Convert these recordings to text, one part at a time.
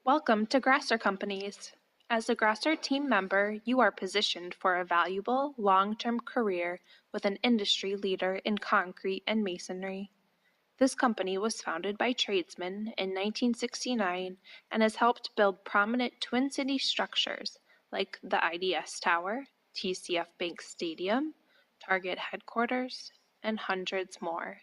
Welcome to Gresser Companies. As a Gresser team member, you are positioned for a valuable, long-term career with an industry leader in concrete and masonry. This company was founded by tradesmen in 1969 and has helped build prominent Twin City structures like the IDS Tower, TCF Bank Stadium, Target headquarters, and hundreds more.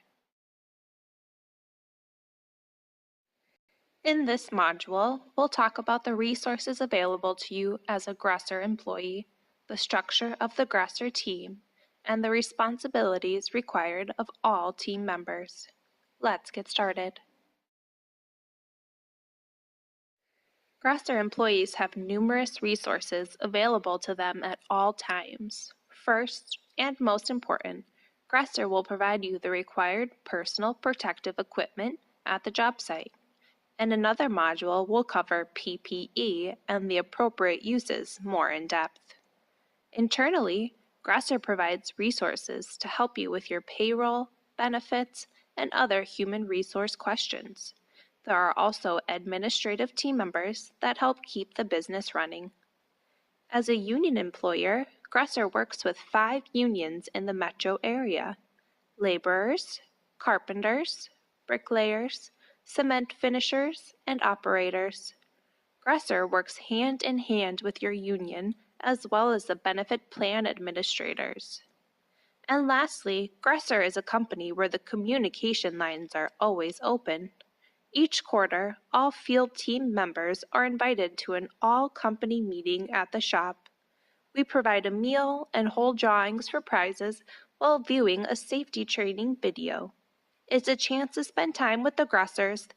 In this module, we'll talk about the resources available to you as a Gresser employee, the structure of the Gresser team, and the responsibilities required of all team members. Let's get started. Gresser employees have numerous resources available to them at all times. First, and most important, Gresser will provide you the required personal protective equipment at the job site. In another module, we'll cover PPE and the appropriate uses more in depth. Internally, Gresser provides resources to help you with your payroll, benefits, and other human resource questions. There are also administrative team members that help keep the business running. As a union employer, Gresser works with 5 unions in the metro area: laborers, carpenters, bricklayers, cement finishers, and operators. Gresser works hand in hand with your union as well as the benefit plan administrators. And lastly, Gresser is a company where the communication lines are always open. Each quarter, all field team members are invited to an all-company meeting at the shop. We provide a meal and hold drawings for prizes while viewing a safety training video. It's a chance to spend time with the Gressers,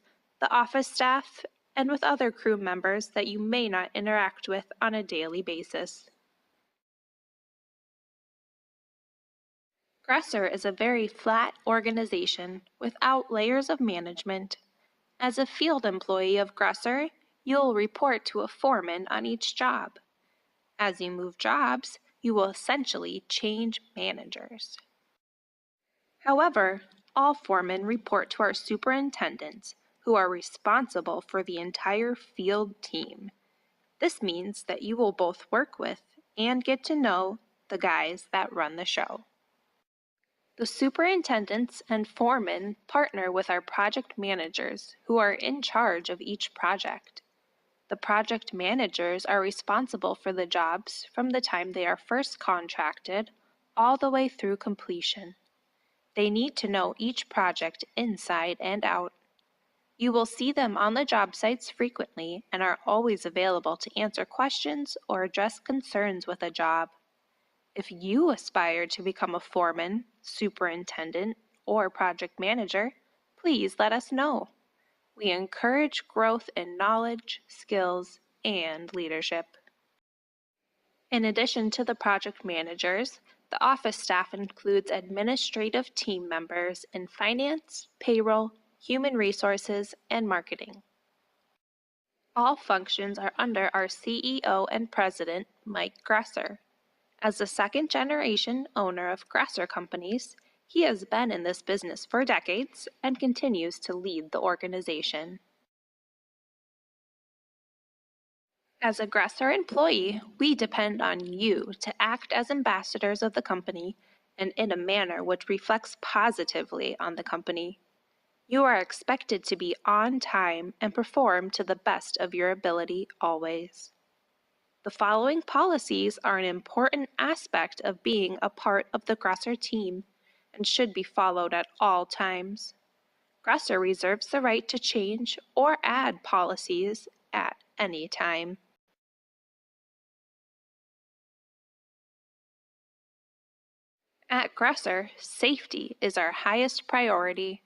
the office staff, and with other crew members that you may not interact with on a daily basis. Gresser is a very flat organization without layers of management. As a field employee of Gresser, you'll report to a foreman on each job. As you move jobs, you will essentially change managers. However, all foremen report to our superintendents, who are responsible for the entire field team. This means that you will both work with and get to know the guys that run the show. The superintendents and foremen partner with our project managers, who are in charge of each project. The project managers are responsible for the jobs from the time they are first contracted all the way through completion. They need to know each project inside and out. You will see them on the job sites frequently and are always available to answer questions or address concerns with a job. If you aspire to become a foreman, superintendent, or project manager, please let us know. We encourage growth in knowledge, skills, and leadership. In addition to the project managers, the office staff includes administrative team members in finance, payroll, human resources, and marketing. All functions are under our CEO and President, Mike Gresser. As the second-generation owner of Gresser Companies, he has been in this business for decades and continues to lead the organization. As a Gresser employee, we depend on you to act as ambassadors of the company and in a manner which reflects positively on the company. You are expected to be on time and perform to the best of your ability always. The following policies are an important aspect of being a part of the Gresser team and should be followed at all times. Gresser reserves the right to change or add policies at any time. At Gresser, safety is our highest priority.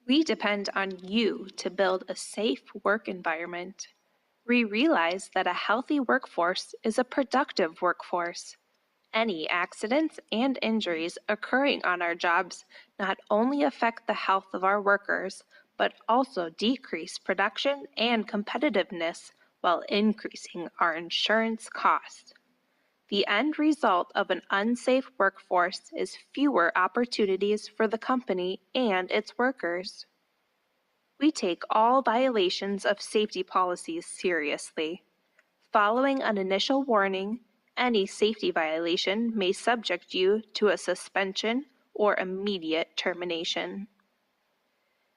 We depend on you to build a safe work environment. We realize that a healthy workforce is a productive workforce. Any accidents and injuries occurring on our jobs not only affect the health of our workers, but also decrease production and competitiveness while increasing our insurance costs. The end result of an unsafe workforce is fewer opportunities for the company and its workers. We take all violations of safety policies seriously. Following an initial warning, any safety violation may subject you to a suspension or immediate termination.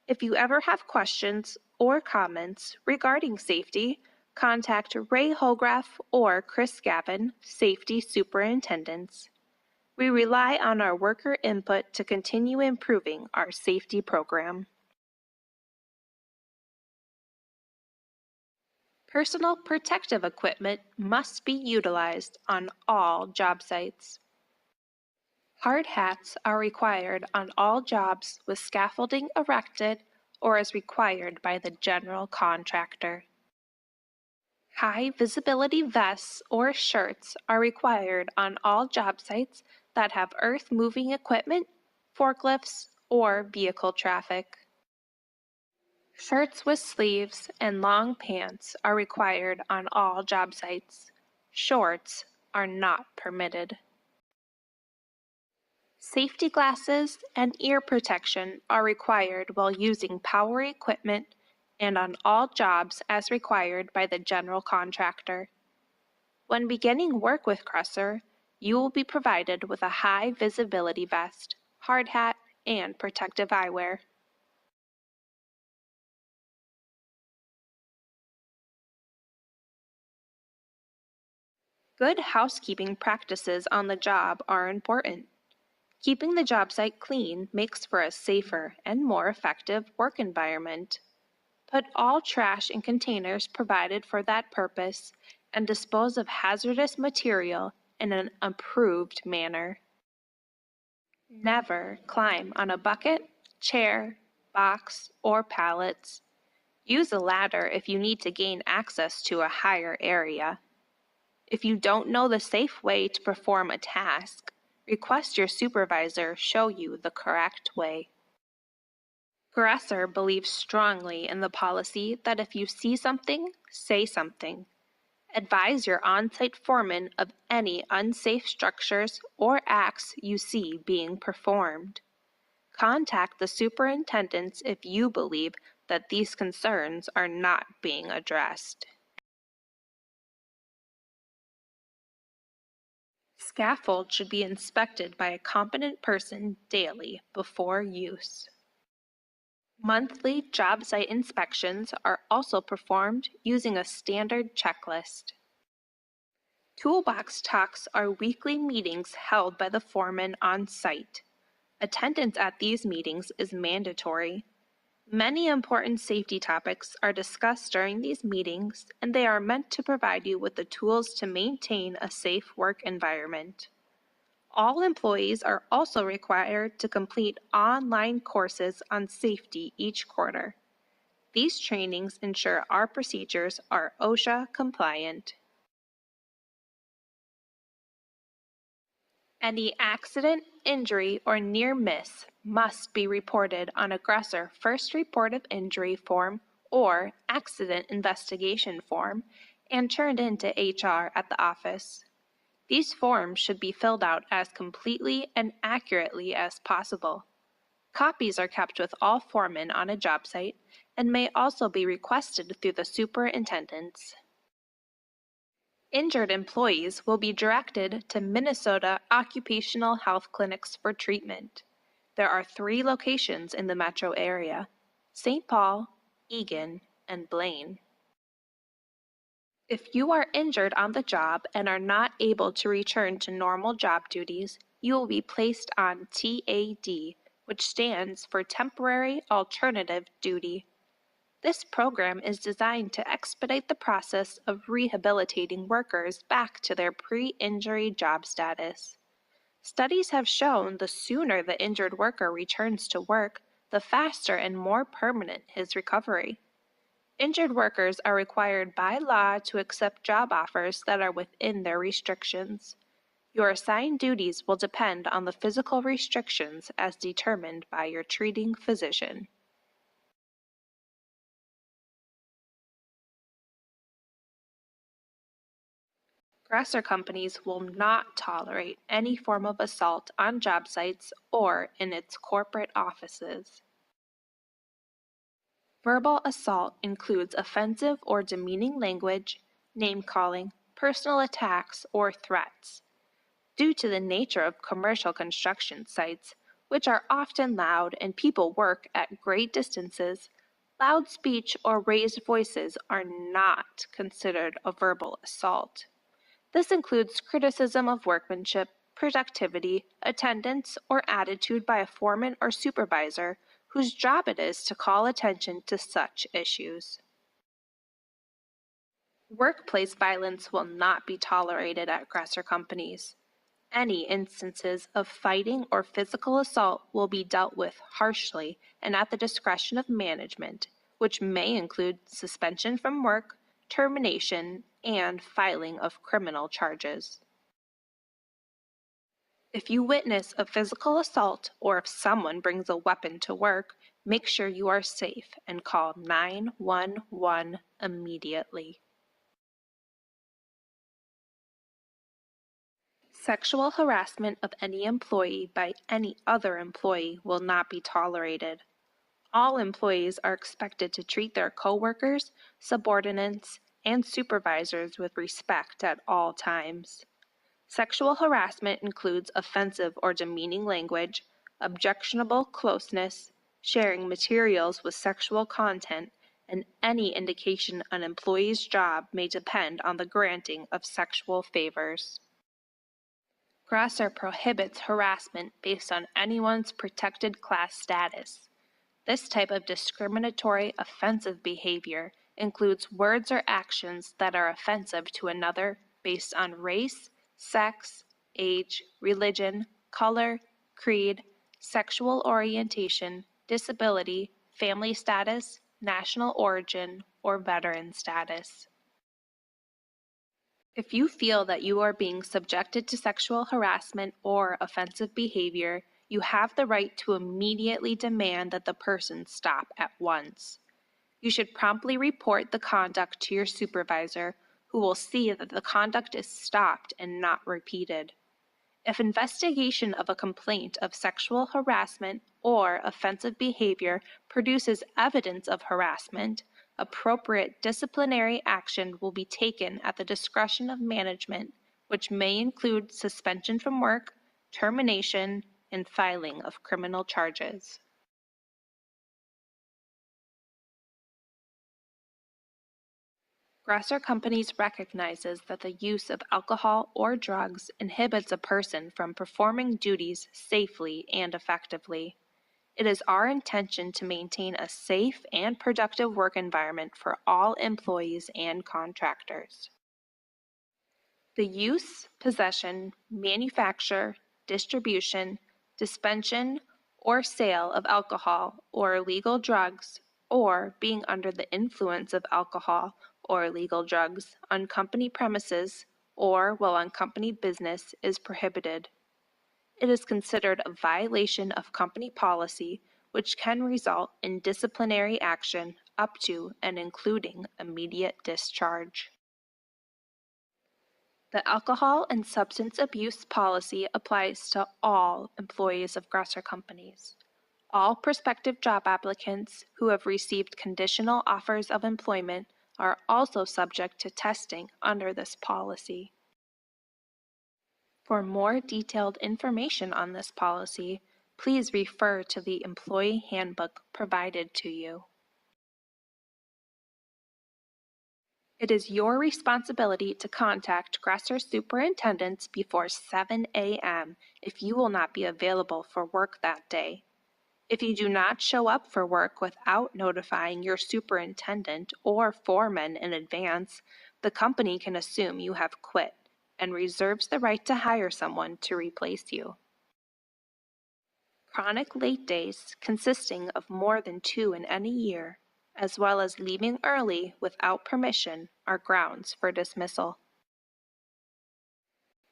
If you ever have questions or comments regarding safety, contact Ray Hograff or Chris Gavin, Safety Superintendents. We rely on our worker input to continue improving our safety program. Personal protective equipment must be utilized on all job sites. Hard hats are required on all jobs with scaffolding erected or as required by the general contractor. High visibility vests or shirts are required on all job sites that have earth-moving equipment, forklifts, or vehicle traffic. Shirts with sleeves and long pants are required on all job sites. Shorts are not permitted. Safety glasses and ear protection are required while using power equipment and on all jobs as required by the general contractor. When beginning work with Gresser, you will be provided with a high visibility vest, hard hat, and protective eyewear. Good housekeeping practices on the job are important. Keeping the job site clean makes for a safer and more effective work environment. Put all trash in containers provided for that purpose and dispose of hazardous material in an approved manner. Never climb on a bucket, chair, box, or pallets. Use a ladder if you need to gain access to a higher area. If you don't know the safe way to perform a task, request your supervisor show you the correct way. Gresser believes strongly in the policy that if you see something, say something. Advise your on-site foreman of any unsafe structures or acts you see being performed. Contact the superintendents if you believe that these concerns are not being addressed. Scaffold should be inspected by a competent person daily before use. Monthly job site inspections are also performed using a standard checklist. Toolbox talks are weekly meetings held by the foreman on site. Attendance at these meetings is mandatory. Many important safety topics are discussed during these meetings, and they are meant to provide you with the tools to maintain a safe work environment. All employees are also required to complete online courses on safety each quarter. These trainings ensure our procedures are OSHA compliant. Any accident, injury, or near miss must be reported on a Gresser First Report of Injury form or Accident Investigation form and turned in to HR at the office. These forms should be filled out as completely and accurately as possible. Copies are kept with all foremen on a job site and may also be requested through the superintendents. Injured employees will be directed to Minnesota Occupational Health Clinics for treatment. There are 3 locations in the metro area: St. Paul, Eagan, and Blaine. If you are injured on the job and are not able to return to normal job duties, you will be placed on TAD, which stands for Temporary Alternative Duty. This program is designed to expedite the process of rehabilitating workers back to their pre-injury job status. Studies have shown the sooner the injured worker returns to work, the faster and more permanent his recovery. Injured workers are required by law to accept job offers that are within their restrictions. Your assigned duties will depend on the physical restrictions as determined by your treating physician. Gresser companies will not tolerate any form of assault on job sites or in its corporate offices. Verbal assault includes offensive or demeaning language, name-calling, personal attacks, or threats. Due to the nature of commercial construction sites, which are often loud and people work at great distances, loud speech or raised voices are not considered a verbal assault. This includes criticism of workmanship, productivity, attendance, or attitude by a foreman or supervisor whose job it is to call attention to such issues. Workplace violence will not be tolerated at Gresser companies. Any instances of fighting or physical assault will be dealt with harshly and at the discretion of management, which may include suspension from work, termination, and filing of criminal charges. If you witness a physical assault or if someone brings a weapon to work, make sure you are safe and call 911 immediately. Sexual harassment of any employee by any other employee will not be tolerated. All employees are expected to treat their coworkers, subordinates, and supervisors with respect at all times. Sexual harassment includes offensive or demeaning language, objectionable closeness, sharing materials with sexual content, and any indication an employee's job may depend on the granting of sexual favors. Gresser prohibits harassment based on anyone's protected class status. This type of discriminatory, offensive behavior includes words or actions that are offensive to another based on race, sex, age, religion, color, creed, sexual orientation, disability, family status, national origin, or veteran status. If you feel that you are being subjected to sexual harassment or offensive behavior, you have the right to immediately demand that the person stop at once. You should promptly report the conduct to your supervisor, who will see that the conduct is stopped and not repeated. If investigation of a complaint of sexual harassment or offensive behavior produces evidence of harassment, appropriate disciplinary action will be taken at the discretion of management, which may include suspension from work, termination, and filing of criminal charges. Gresser Companies recognizes that the use of alcohol or drugs inhibits a person from performing duties safely and effectively. It is our intention to maintain a safe and productive work environment for all employees and contractors. The use, possession, manufacture, distribution, dispensation, or sale of alcohol or illegal drugs, or being under the influence of alcohol or illegal drugs on company premises or while on company business is prohibited. It is considered a violation of company policy, which can result in disciplinary action up to and including immediate discharge. The alcohol and substance abuse policy applies to all employees of Gresser Companies. All prospective job applicants who have received conditional offers of employment are also subject to testing under this policy. For more detailed information on this policy, please refer to the employee handbook provided to you. It is your responsibility to contact Gresser superintendents before 7 a.m. if you will not be available for work that day. If you do not show up for work without notifying your superintendent or foreman in advance, the company can assume you have quit and reserves the right to hire someone to replace you. Chronic late days consisting of more than 2 in any year, as well as leaving early without permission, are grounds for dismissal.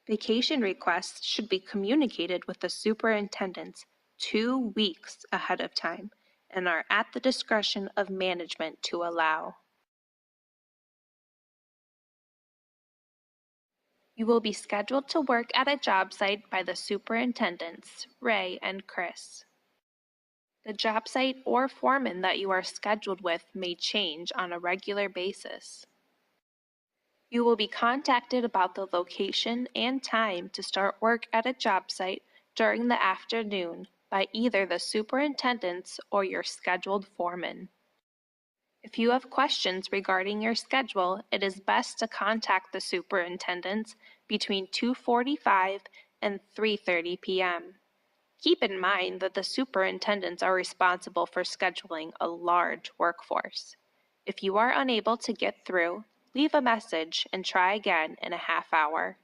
Vacation requests should be communicated with the superintendents 2 weeks ahead of time and are at the discretion of management to allow. You will be scheduled to work at a job site by the superintendents, Ray and Chris. The job site or foreman that you are scheduled with may change on a regular basis. You will be contacted about the location and time to start work at a job site during the afternoon by either the superintendents or your scheduled foreman. If you have questions regarding your schedule, it is best to contact the superintendents between 2:45 and 3:30 p.m. Keep in mind that the superintendents are responsible for scheduling a large workforce. If you are unable to get through, leave a message and try again in a half hour.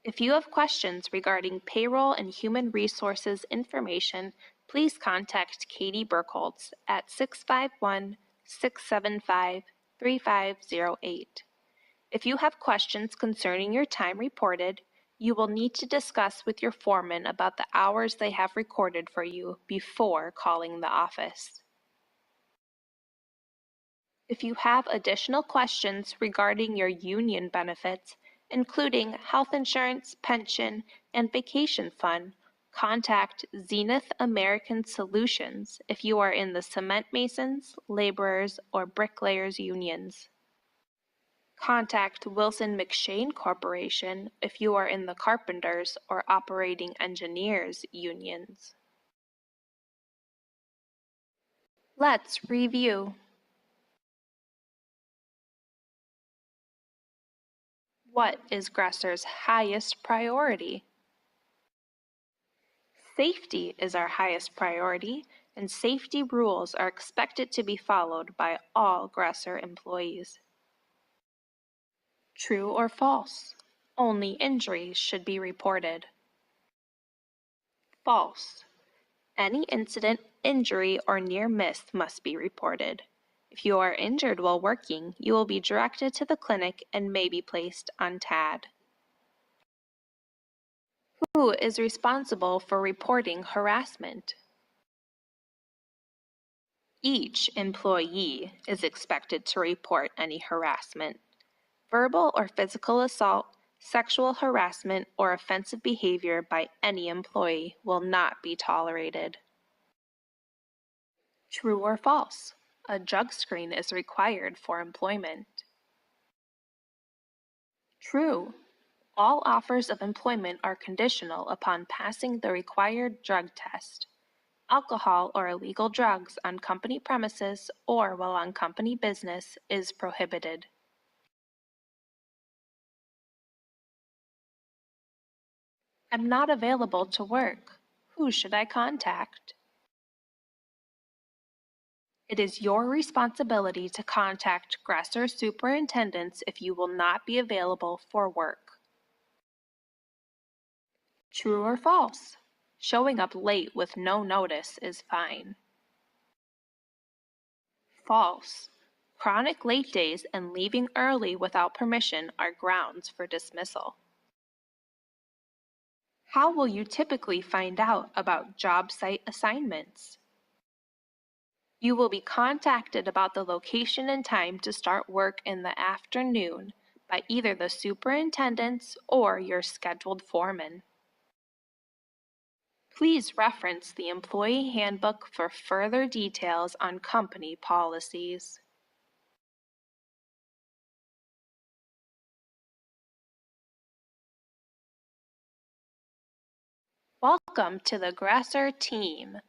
If you have questions regarding payroll and human resources information, please contact Katie Burkholz at 651-675-3508. If you have questions concerning your time reported, you will need to discuss with your foreman about the hours they have recorded for you before calling the office. If you have additional questions regarding your union benefits, including health insurance, pension, and vacation fund, contact Zenith American Solutions if you are in the cement masons, laborers, or bricklayers unions. Contact Wilson McShane Corporation if you are in the carpenters or operating engineers unions. Let's review. What is Gresser's highest priority? Safety is our highest priority, and safety rules are expected to be followed by all Gresser employees. True or false? Only injuries should be reported. False. Any incident, injury, or near miss must be reported. If you are injured while working, you will be directed to the clinic and may be placed on TAD. Who is responsible for reporting harassment? Each employee is expected to report any harassment. Verbal or physical assault, sexual harassment, or offensive behavior by any employee will not be tolerated. True or false? A drug screen is required for employment. True. All offers of employment are conditional upon passing the required drug test. Alcohol or illegal drugs on company premises or while on company business is prohibited. I'm not available to work. Who should I contact? It is your responsibility to contact Gresser superintendents if you will not be available for work. True or false? Showing up late with no notice is fine. False. Chronic late days and leaving early without permission are grounds for dismissal. How will you typically find out about job site assignments? You will be contacted about the location and time to start work in the afternoon by either the superintendents or your scheduled foreman. Please reference the Employee Handbook for further details on company policies. Welcome to the Gresser team.